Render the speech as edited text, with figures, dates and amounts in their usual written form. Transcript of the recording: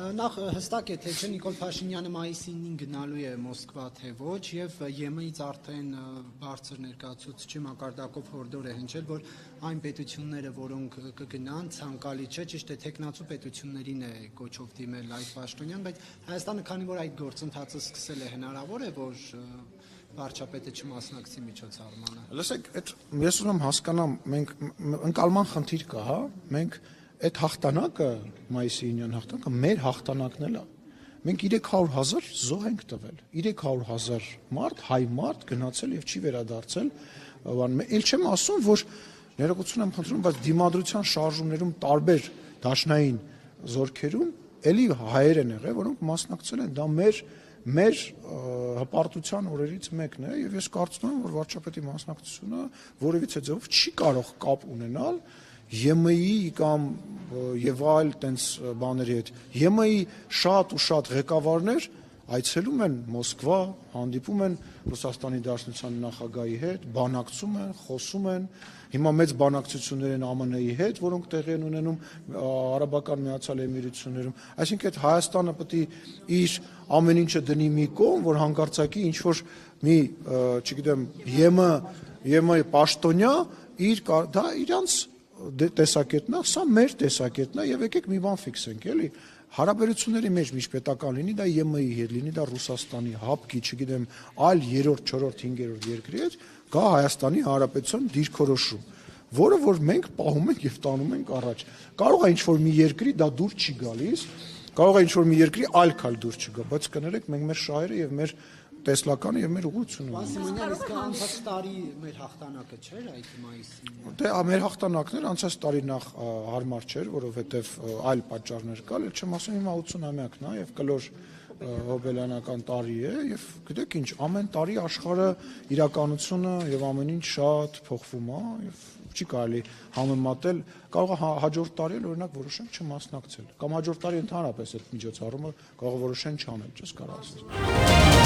Նախ հստակ է թե չէ Նիկոլ Փաշինյանը մայիսի 9-ին գնալու է Մոսկվա թե ոչ եւ ԵՄ-ից արդեն բարձր ներկայացուցիչի մակարդակով հորդոր է հնչել, որ այն պետությունները, որոնք կգնան, ցանկալի չէ, ճիշտ է, տեխնացու պետություններին է կոչով դիմել այդ պաշտոնյան, բայց Հայաստանը, քանի որ այդ գործընթացը սկսել է, հնարավոր է, որ վարչապետը չմասնակցի միջոցառմանը։ Լսեք, ես ուզում եմ հասկանամ, մենք ընկալման խնդիր կա, հա, մենք այդ հաղթանակը, մայիսի 9-յան հաղթանակը մեր հաղթանակն է։ Մենք 300,000 զոհ ենք տվել, 300,000 մարդ, հայ մարդ գնացել եւ չի վերադարձել, ել չեմ ասում, որ ներողություն եմ խնդրում, բայց դիմադրության շարժումներում տարբեր դաշնային զորքերում էլի հայեր են եղել, որոնք մասնակցել են, դա մեր հպարտության օրերից մեկն է եւ ես կարծում եմ, որ վարչապետի մասնակցությունը որևիցե ձևով չի կարող կապ ունենալ ԵՄ-ի կամ եւ այլ տենց բաների հետ։ ԵՄ-ի շատ ու շատ ղեկավարներ այցելում են Մոսկվա, հանդիպում են Ռուսաստանի Դաշնության նախագահի հետ, բանակցում են, խոսում են։ Հիմա մեծ բանակցություններ են ԱՄՆ-ի հետ, որոնք տեղի են ունենում Արաբական Միացյալ Էմիրություններում։ Այսինքն այդ Հայաստանը պետք է իր ամեն ինչը դնի մի կողմ, որ հանկարծակի ինչ որ մի, չգիտեմ, ԵՄ պաշտոնյա դա իրանց տեսակետն է, սա մեր տեսակետն է եւ եկեք մի բան ֆիքսենք, էլի հարաբերությունների մեջ միջպետական լինի դա ԵՄ-ի հետ, լինի դա Ռուսաստանի, ՀԱՊԿ-ի, չգիտեմ, այլ 3-րդ, 4-րդ, 5-րդ երկրի հետ, կա Հայաստանի Հանրապետության դիրքորոշում, որը որ մենք պահում ենք եւ տանում ենք առաջ։ Կարող է ինչ-որ մի երկրի դա դուր չի գալիս, կարող է ինչ-որ մի երկրի այլ քայլ դուր չգա, բայց կներեք մենք մեր շահերը եւ մեր տեսլականը եւ մեր ուղղությունը։ Պասիմոնյան, իսկ անցած տարի մեր հաղթանակը չէր այդ մայիսին։ Դե մեր հաղթանակն էր, անցած տարի նախ հարմար չէր, որովհետեւ այլ պատճառներ կար, ել չեմ ասում հիմա 80-ամյակն է եւ կլոր հոբելյանական տարի է եւ գիտեք ինչ, ամեն տարի աշխարհը իրականությունը եւ ամեն ինչ շատ փոխվում է եւ չի կարելի համեմատել, կարող է հաջորդ տարի օրինակ որոշեն չմասնակցել կամ հաջորդ տարի ընդհանրապես այդ միջոցառումը կարող է որոշեն չանել, չես կարող ասել։